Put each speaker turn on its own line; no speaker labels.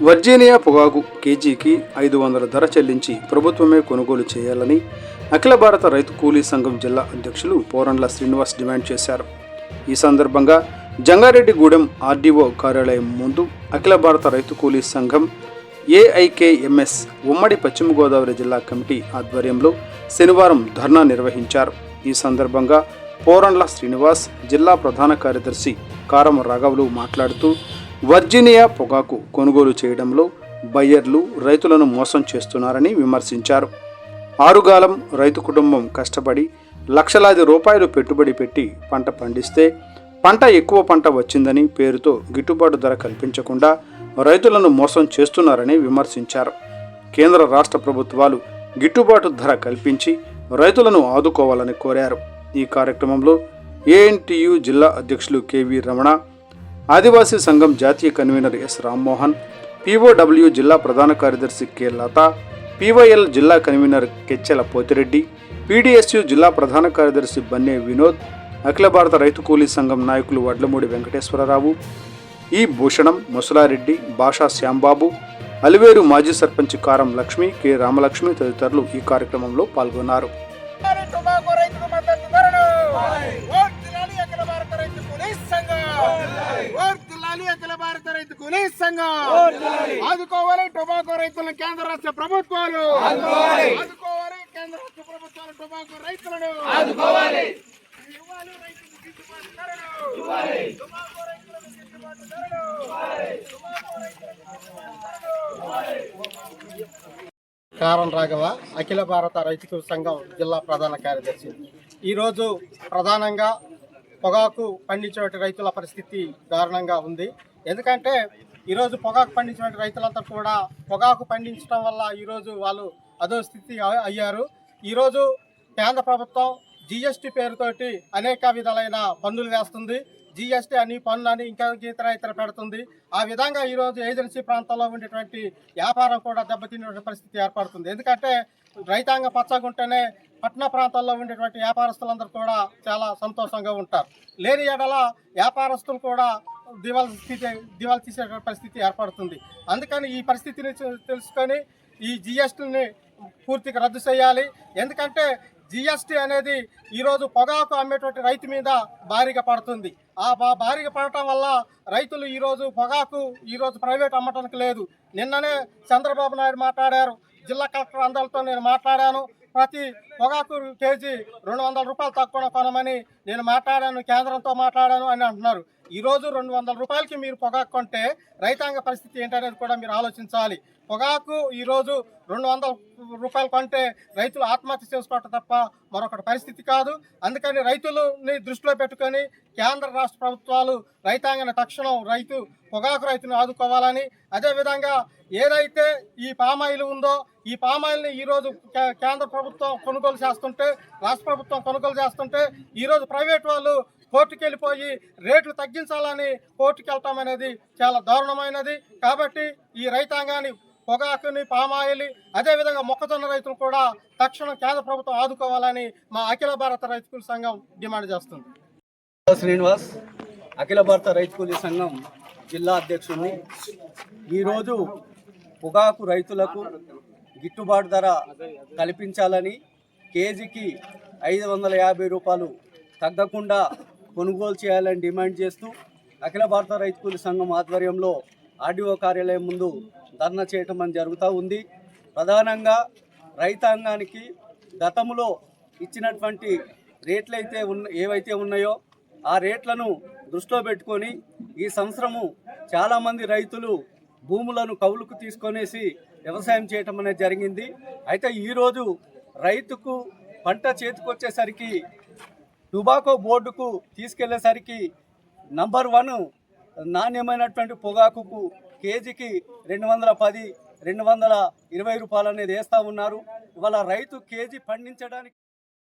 Virginia పొగాకు కేజీకి 500 ధర చెల్లించి ప్రభుత్వమే కొనుగోలు చేయాలని అఖిల భారత రైతు కూలీ సంఘం జిల్లా అధ్యక్షులు పోరండ్ల శ్రీనివాస్ డిమాండ్ చేశారు. ఈ సందర్భంగా జంగారెడ్డిగూడెం ఆర్డీఓ కార్యాలయం ముందు అఖిల భారత రైతు కూలీ సంఘం ఏఐకేఎంఎస్ ఉమ్మడి పశ్చిమ గోదావరి జిల్లా కమిటీ ఆధ్వర్యంలో శనివారం ధర్నా నిర్వహించారు. ఈ సందర్భంగా పోరండ్ల శ్రీనివాస్, జిల్లా ప్రధాన కార్యదర్శి కారం రాఘవులు మాట్లాడుతూ వర్జీనియా పొగాకు కొనుగోలు చేయడంలో బయ్యర్లు రైతులను మోసం చేస్తున్నారని విమర్శించారు. ఆరుగాలం రైతు కుటుంబం కష్టపడి లక్షలాది రూపాయలు పెట్టుబడి పెట్టి పంట పండిస్తే పంట ఎక్కువ పంట వచ్చిందని పేరుతో గిట్టుబాటు ధర కల్పించకుండా రైతులను మోసం చేస్తున్నారని విమర్శించారు. కేంద్ర రాష్ట్ర ప్రభుత్వాలు గిట్టుబాటు ధర కల్పించి రైతులను ఆదుకోవాలని కోరారు. ఈ కార్యక్రమంలో ఏఎన్టీయు జిల్లా అధ్యక్షులు కెవి రమణ, ఆదివాసీ సంఘం జాతీయ కన్వీనర్ ఎస్ రామ్మోహన్, పీఓడబ్ల్యూ జిల్లా ప్రధాన కార్యదర్శి కె లత, పీవైఎల్ జిల్లా కన్వీనర్ కెచ్చెల పోతిరెడ్డి, పీడీఎస్యు జిల్లా ప్రధాన కార్యదర్శి బన్నే వినోద్, అఖిల భారత రైతు కూలీ సంఘం నాయకులు వడ్లమూడి వెంకటేశ్వరరావు, ఈ భూషణం, ముసలారెడ్డి, భాషా శ్యాంబాబు, అలివేరు మాజీ సర్పంచ్ కారం లక్ష్మి, కె రామలక్ష్మి తదితరులు ఈ కార్యక్రమంలో పాల్గొన్నారు.
ఆదుకోవాలి టొబాకో రైతులను కేంద్ర రాష్ట్ర ప్రభుత్వాలు, ఆదుకోవాలి కేంద్ర రాష్ట్ర ప్రభుత్వాలు టొబాకో రైతులను ఆదుకోవాలి. కారం రాఘవ, అఖిల భారత రైతు సంఘం జిల్లా ప్రధాన కార్యదర్శి. ఈరోజు ప్రధానంగా పొగాకు పండించే రైతుల పరిస్థితి దారుణంగా ఉంది. ఎందుకంటే ఈరోజు పొగాకు పండించిన రైతులంతా కూడా పొగాకు పండించడం వల్ల ఈరోజు వాళ్ళు అదో స్థితి అయ్యారు. ఈరోజు కేంద్ర ప్రభుత్వం జిఎస్టీ పేరుతోటి అనేక విధాలైన పన్నులు వేస్తుంది. జిఎస్టీ అని పన్ను అని ఇంకా ఇతర పెడుతుంది. ఆ విధంగా ఈరోజు ఏజెన్సీ ప్రాంతాల్లో ఉండేటువంటి వ్యాపారం కూడా దెబ్బతినే పరిస్థితి ఏర్పడుతుంది. ఎందుకంటే రైతాంగం పచ్చగుంటేనే పట్టణ ప్రాంతాల్లో ఉండేటువంటి వ్యాపారస్తులందరూ కూడా చాలా సంతోషంగా ఉంటారు. లేని ఎడల వ్యాపారస్తులు కూడా దివాళా తీసే పరిస్థితి ఏర్పడుతుంది. అందుకని ఈ పరిస్థితిని తెలుసుకొని ఈ జిఎస్టీని పూర్తిగా రద్దు చేయాలి. ఎందుకంటే జిఎస్టీ అనేది ఈరోజు పొగాకు అమ్మేటువంటి రైతు మీద భారీగా పడుతుంది. ఆ భారీగా పడటం వల్ల రైతులు ఈరోజు పొగాకు ఈరోజు ప్రైవేట్ అమ్మటానికి లేదు. నిన్ననే చంద్రబాబు నాయుడు మాట్లాడారు, జిల్లా కలెక్టర్ అందరితో నేను మాట్లాడాను. ప్రతి పొగాకు కేజీ 200 రూపాయలు తక్కువ కొనమని నేను మాట్లాడాను, కేంద్రంతో మాట్లాడాను అని అంటున్నారు. ఈరోజు 200 రూపాయలకి మీరు పొగాకు కొంటే రైతాంగ పరిస్థితి ఏంటనేది కూడా మీరు ఆలోచించాలి. పొగాకు ఈరోజు 200 రూపాయలు కొంటే రైతులు ఆత్మహత్య చేసుకోవటం తప్ప మరొకటి పరిస్థితి కాదు. అందుకని రైతులని దృష్టిలో పెట్టుకొని కేంద్ర రాష్ట్ర ప్రభుత్వాలు రైతాంగాన్ని తక్షణం పొగాకు రైతును ఆదుకోవాలని, అదేవిధంగా ఏదైతే ఈ పామాయిల్ ఉందో ఈ పామాయిల్ని ఈరోజు కేంద్ర ప్రభుత్వం కొనుగోలు చేస్తుంటే, రాష్ట్ర ప్రభుత్వం కొనుగోలు చేస్తుంటే ఈరోజు ప్రైవేట్ వాళ్ళు కోర్టుకు వెళ్ళిపోయి రేట్లు తగ్గించాలని కోర్టుకు వెళ్ళటం అనేది చాలా దారుణమైనది. కాబట్టి ఈ రైతాంగాన్ని పొగాకుని, పామాయిల్, అదేవిధంగా మొక్కజొన్న రైతులు కూడా తక్షణం కేంద్ర ప్రభుత్వం ఆదుకోవాలని మా అఖిల భారత రైతు కూలీ సంఘం డిమాండ్ చేస్తుంది.
శ్రీనివాస్, అఖిల భారత రైతు కూలీ సంఘం జిల్లా అధ్యక్షుడిని. ఈరోజు పొగాకు రైతులకు గిట్టుబాటు ధర కల్పించాలని, కేజీకి 550 రూపాయలు తగ్గకుండా కొనుగోలు చేయాలని డిమాండ్ చేస్తూ అఖిల భారత రైతు కూలీ సంఘం ఆధ్వర్యంలో ఆర్డీఓ కార్యాలయం ముందు ధర్నా చేయటం అని జరుగుతూ ఉంది. ప్రధానంగా రైతాంగానికి గతంలో ఇచ్చినటువంటి రేట్లు ఏవైతే ఉన్నాయో ఆ రేట్లను దృష్టిలో పెట్టుకొని ఈ సంవత్సరము చాలామంది రైతులు భూములను కౌలుకు తీసుకొనేసి వ్యవసాయం చేయటం అనేది జరిగింది. అయితే ఈరోజు రైతుకు పంట చేతికొచ్చేసరికి టొబాకో బోర్డుకు తీసుకెళ్లేసరికి నంబర్ 1 నాణ్యమైనటువంటి పొగాకుకు కేజీకి 210, 220 రూపాయలు అనేది వేస్తూ ఉన్నారు. ఇవాళ రైతు కేజీ పండించడానికి